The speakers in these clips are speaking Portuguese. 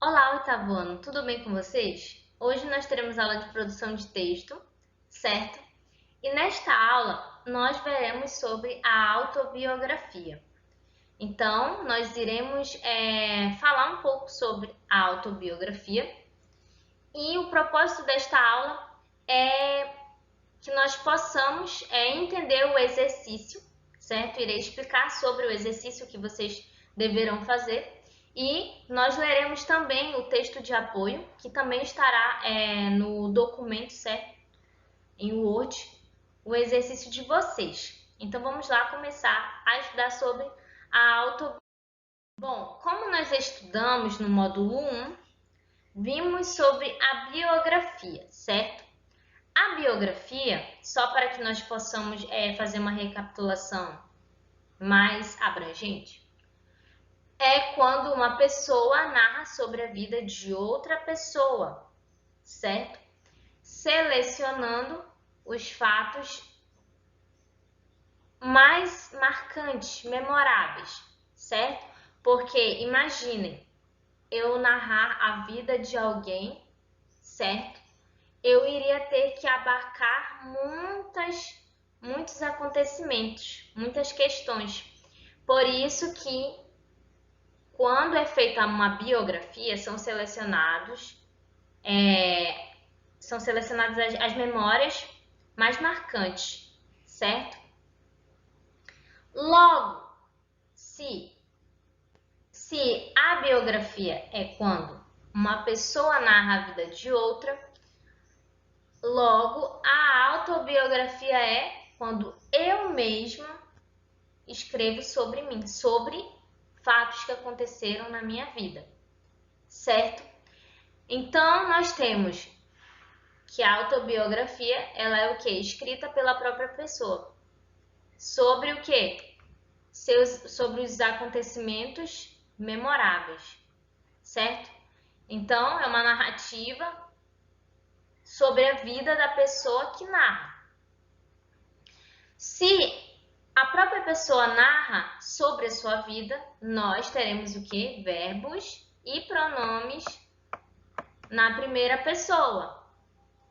Olá, oitavo ano, tudo bem com vocês? Hoje nós teremos aula de produção de texto, certo? E nesta aula nós veremos sobre a autobiografia. Então, nós iremos falar um pouco sobre a autobiografia e o propósito desta aula é que nós possamos entender o exercício, certo? Irei explicar sobre o exercício que vocês deverão fazer. E nós leremos também o texto de apoio, que também estará no documento, certo? Em Word, o exercício de vocês. Então, vamos lá começar a estudar sobre a autobiografia. Bom, como nós estudamos no módulo 1, vimos sobre a biografia, certo? A biografia, só para que nós possamos fazer uma recapitulação mais abrangente, é quando uma pessoa narra sobre a vida de outra pessoa, certo? Selecionando os fatos mais marcantes, memoráveis, certo? Porque imaginem, eu narrar a vida de alguém, certo? Eu iria ter que abarcar muitos acontecimentos, muitas questões. Por isso que quando é feita uma biografia, são selecionadas as memórias mais marcantes, certo? Logo, se a biografia é quando uma pessoa narra a vida de outra, logo a autobiografia é quando eu mesma escrevo sobre mim, sobre fatos que aconteceram na minha vida, certo? Então, nós temos que a autobiografia, ela é o quê? Escrita pela própria pessoa. Sobre o quê? Sobre os acontecimentos memoráveis, certo? Então, é uma narrativa sobre a vida da pessoa que narra. Se a própria pessoa narra sobre a sua vida, nós teremos o quê? Verbos e pronomes na primeira pessoa,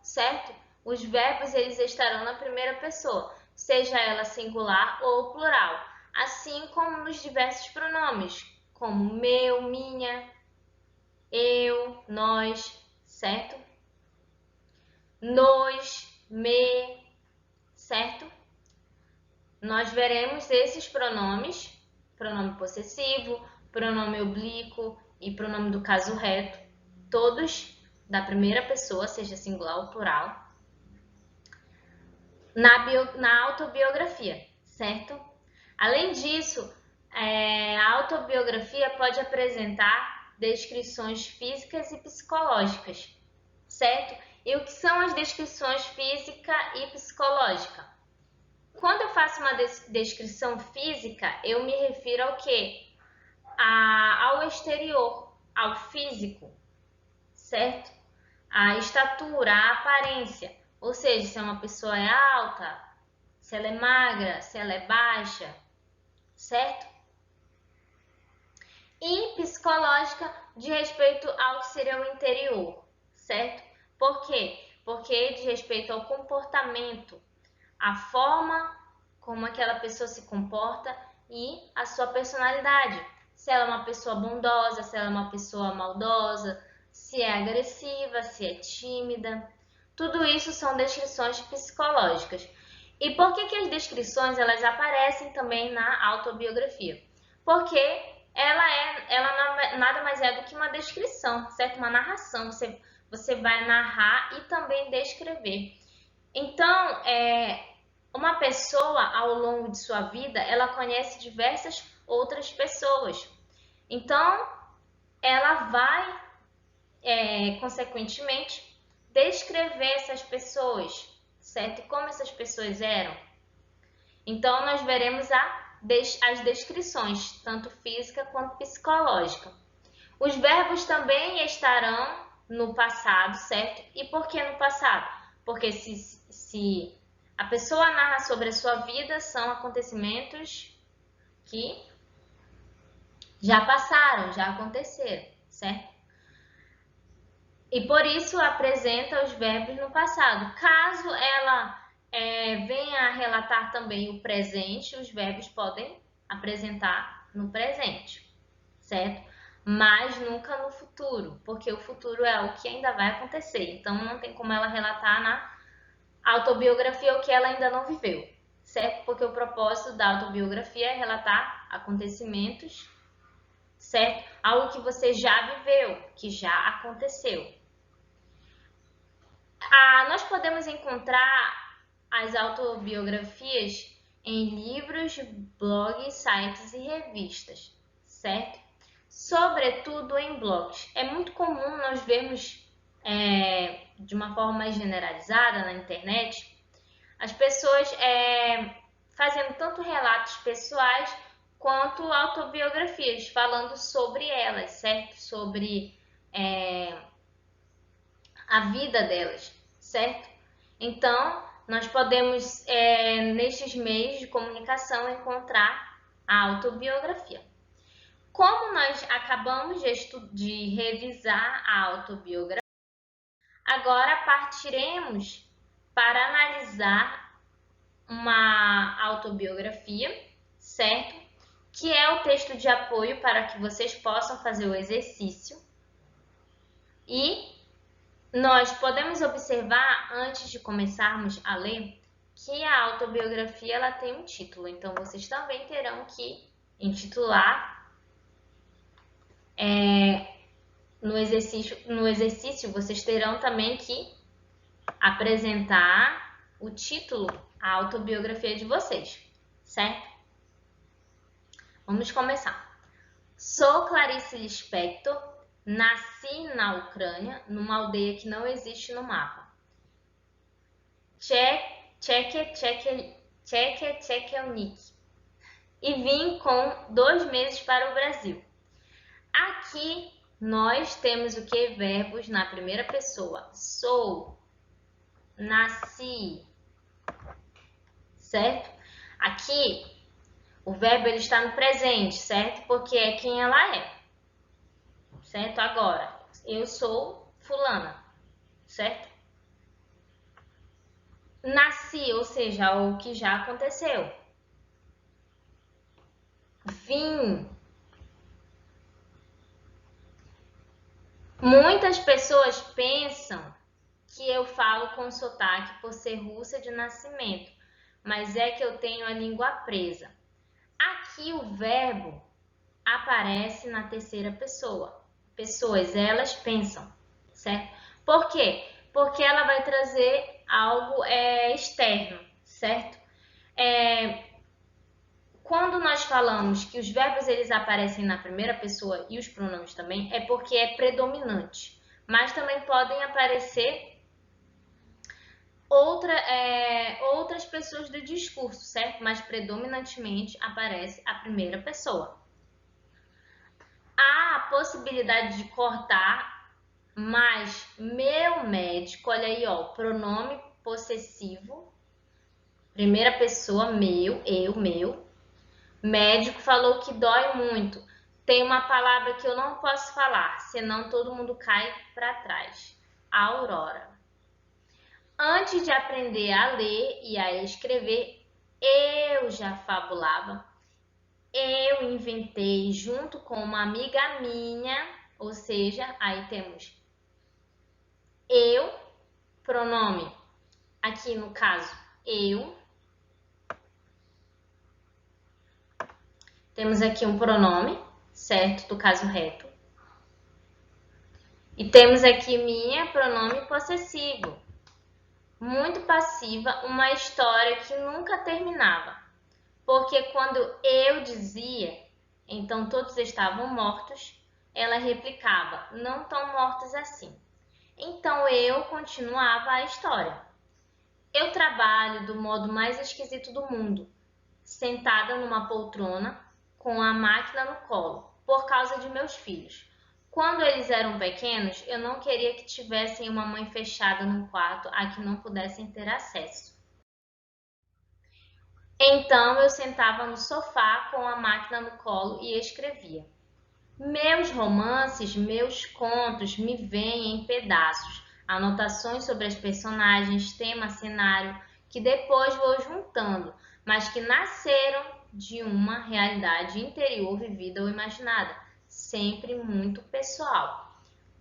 certo? Os verbos eles estarão na primeira pessoa, seja ela singular ou plural, assim como nos diversos pronomes, como meu, minha, eu, nós, certo? Nos, me, certo? Nós veremos esses pronomes, pronome possessivo, pronome oblíquo e pronome do caso reto, todos da primeira pessoa, seja singular ou plural, na autobiografia, certo? Além disso, a autobiografia pode apresentar descrições físicas e psicológicas, certo? E o que são as descrições física e psicológica? Quando eu faço uma descrição física, eu me refiro ao quê? Ao exterior, ao físico, certo? A estatura, a aparência. Ou seja, se uma pessoa é alta, se ela é magra, se ela é baixa, certo? E psicológica de respeito ao que seria o interior, certo? Por quê? Porque diz respeito ao comportamento, a forma como aquela pessoa se comporta e a sua personalidade. Se ela é uma pessoa bondosa, se ela é uma pessoa maldosa, se é agressiva, se é tímida. Tudo isso são descrições psicológicas. E por que as descrições elas aparecem também na autobiografia? Porque ela nada mais é do que uma descrição, certo? Uma narração. Você vai narrar e também descrever. Então, uma pessoa, ao longo de sua vida, ela conhece diversas outras pessoas. Então, ela vai, consequentemente, descrever essas pessoas, certo? E como essas pessoas eram. Então, nós veremos as descrições, tanto física quanto psicológica. Os verbos também estarão no passado, certo? E por que no passado? Porque se a pessoa narra sobre a sua vida, são acontecimentos que já passaram, já aconteceram, certo? E por isso apresenta os verbos no passado. Caso ela venha a relatar também o presente, os verbos podem apresentar no presente, certo? Mas nunca no futuro, porque o futuro é o que ainda vai acontecer. Então não tem como ela relatar na autobiografia o que ela ainda não viveu, certo? Porque o propósito da autobiografia é relatar acontecimentos, certo? Algo que você já viveu, que já aconteceu. Nós podemos encontrar as autobiografias em livros, blogs, sites e revistas, certo? Sobretudo em blogs. É muito comum nós vermos de uma forma mais generalizada na internet as pessoas fazendo tanto relatos pessoais quanto autobiografias, falando sobre elas, certo? Sobre a vida delas, certo? Então, nós podemos, nestes meios de comunicação, encontrar a autobiografia. Como nós acabamos de revisar a autobiografia, agora partiremos para analisar uma autobiografia, certo? Que é o texto de apoio para que vocês possam fazer o exercício. E nós podemos observar, antes de começarmos a ler, que a autobiografia ela tem um título. Então, vocês também terão que intitular no exercício, vocês terão também que apresentar o título, a autobiografia de vocês, certo? Vamos começar. Sou Clarice Lispector, nasci na Ucrânia, numa aldeia que não existe no mapa. Tchekelnik. E vim com 2 meses para o Brasil. Aqui nós temos o que? Verbos na primeira pessoa. Sou, nasci, certo? Aqui o verbo ele está no presente, certo? Porque é quem ela é, certo? Agora, eu sou fulana, certo? Nasci, ou seja, o que já aconteceu. Vim. Muitas pessoas pensam que eu falo com sotaque por ser russa de nascimento, mas é que eu tenho a língua presa. Aqui o verbo aparece na terceira pessoa. Pessoas, elas pensam, certo? Por quê? Porque ela vai trazer algo externo, certo? Quando nós falamos que os verbos eles aparecem na primeira pessoa e os pronomes também, é porque é predominante. Mas também podem aparecer outras pessoas do discurso, certo? Mas predominantemente aparece a primeira pessoa. Há a possibilidade de cortar, mas meu médico, olha aí, ó, pronome possessivo, primeira pessoa, meu, eu, meu. Médico falou que dói muito. Tem uma palavra que eu não posso falar, senão todo mundo cai para trás. Aurora. Antes de aprender a ler e a escrever, eu já fabulava. Eu inventei junto com uma amiga minha, ou seja, aí temos eu, pronome, aqui no caso, eu. Temos aqui um pronome, certo, do caso reto. E temos aqui minha, pronome possessivo. Muito passiva, uma história que nunca terminava. Porque quando eu dizia, então todos estavam mortos, ela replicava, não tão mortos assim. Então eu continuava a história. Eu trabalho do modo mais esquisito do mundo, sentada numa poltrona com a máquina no colo, por causa de meus filhos. Quando eles eram pequenos, eu não queria que tivessem uma mãe fechada num quarto a que não pudessem ter acesso. Então eu sentava no sofá com a máquina no colo e escrevia. Meus romances, meus contos me vêm em pedaços, anotações sobre as personagens, tema, cenário, que depois vou juntando, mas que nasceram de uma realidade interior vivida ou imaginada, sempre muito pessoal.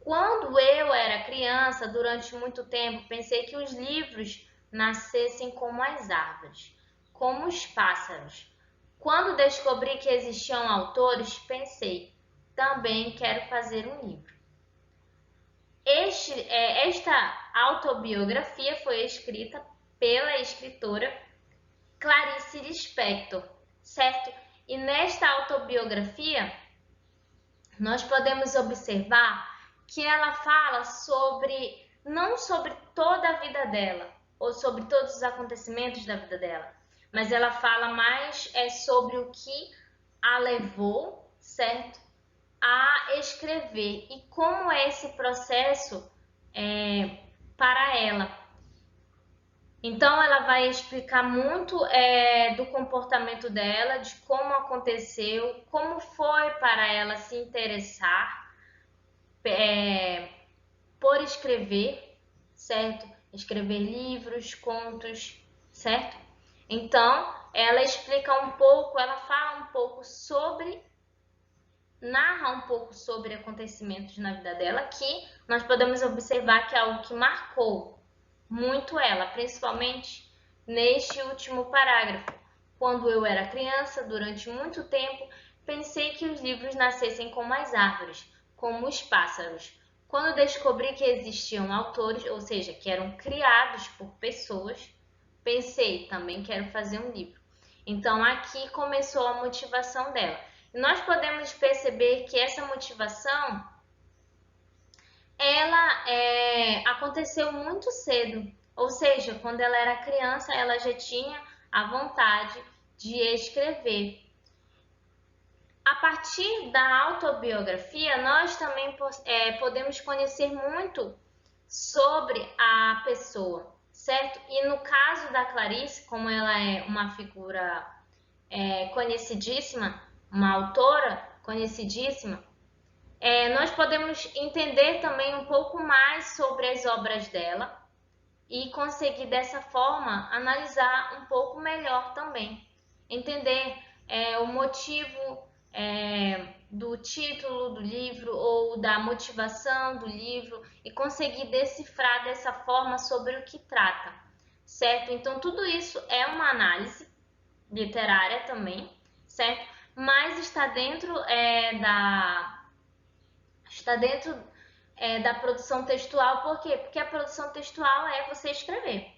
Quando eu era criança, durante muito tempo, pensei que os livros nascessem como as árvores, como os pássaros. Quando descobri que existiam autores, pensei, também quero fazer um livro. Esta autobiografia foi escrita pela escritora Clarice Lispector, certo? E nesta autobiografia, nós podemos observar que ela fala não sobre toda a vida dela, ou sobre todos os acontecimentos da vida dela, mas ela fala mais sobre o que a levou, certo? A escrever e como é esse processo para ela. Então, ela vai explicar muito do comportamento dela, de como aconteceu, como foi para ela se interessar por escrever, certo? Escrever livros, contos, certo? Então, ela explica um pouco, ela fala um pouco narra um pouco sobre acontecimentos na vida dela que nós podemos observar que é algo que marcou muito ela, principalmente neste último parágrafo. Quando eu era criança, durante muito tempo, pensei que os livros nascessem como as árvores, como os pássaros. Quando descobri que existiam autores, ou seja, que eram criados por pessoas, pensei, também quero fazer um livro. Então aqui começou a motivação dela. E nós podemos perceber que essa motivação ela aconteceu muito cedo, ou seja, quando ela era criança, ela já tinha a vontade de escrever. A partir da autobiografia, nós também podemos conhecer muito sobre a pessoa, certo? E no caso da Clarice, como ela é uma figura conhecidíssima, uma autora conhecidíssima, nós podemos entender também um pouco mais sobre as obras dela e conseguir dessa forma analisar um pouco melhor também, entender o motivo do título do livro ou da motivação do livro e conseguir decifrar dessa forma sobre o que trata, certo? Então tudo isso é uma análise literária também, certo? Mas está dentro da produção textual, por quê? Porque a produção textual é você escrever,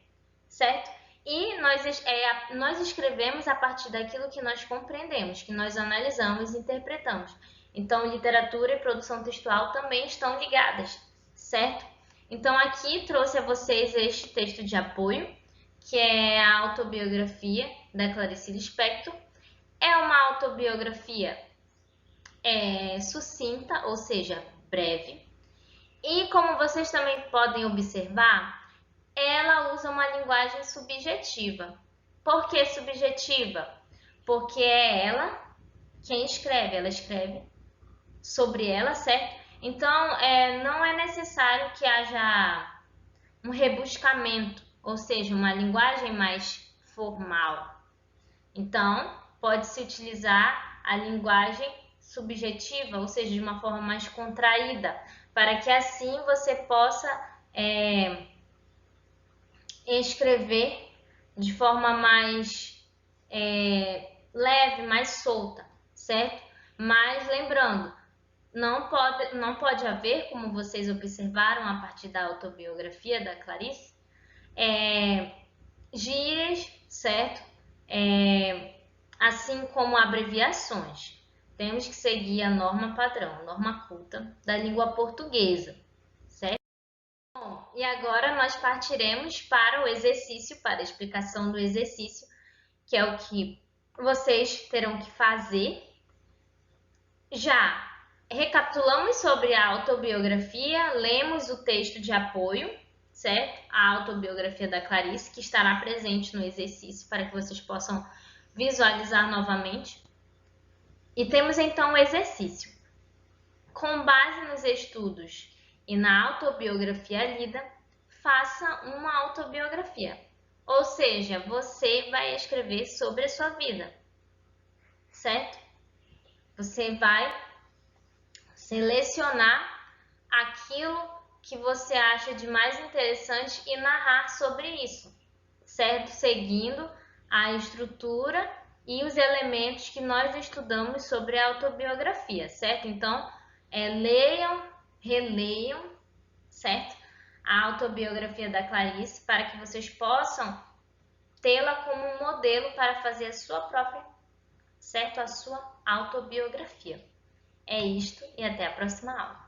certo? E nós escrevemos a partir daquilo que nós compreendemos, que nós analisamos e interpretamos. Então, literatura e produção textual também estão ligadas, certo? Então, aqui trouxe a vocês este texto de apoio, que é a autobiografia da Clarice Lispector. É uma autobiografia sucinta, ou seja, breve. E como vocês também podem observar, ela usa uma linguagem subjetiva. Por que subjetiva? Porque é ela quem escreve, ela escreve sobre ela, certo? Então, não é necessário que haja um rebuscamento, ou seja, uma linguagem mais formal. Então, pode-se utilizar a linguagem subjetiva, ou seja, de uma forma mais contraída, para que assim você possa escrever de forma mais leve, mais solta, certo? Mas lembrando, não pode haver, como vocês observaram a partir da autobiografia da Clarice, gírias, certo? Assim como abreviações. Temos que seguir a norma padrão, norma culta da língua portuguesa, certo? Bom, e agora nós partiremos para o exercício, para a explicação do exercício, que é o que vocês terão que fazer. Já recapitulamos sobre a autobiografia, lemos o texto de apoio, certo? A autobiografia da Clarice, que estará presente no exercício para que vocês possam visualizar novamente. E temos então o exercício. Com base nos estudos e na autobiografia lida, faça uma autobiografia. Ou seja, você vai escrever sobre a sua vida, certo? Você vai selecionar aquilo que você acha de mais interessante e narrar sobre isso, certo? Seguindo a estrutura e os elementos que nós estudamos sobre a autobiografia, certo? Então, leiam, releiam, certo? A autobiografia da Clarice para que vocês possam tê-la como um modelo para fazer a sua própria, certo? A sua autobiografia. É isto e até a próxima aula.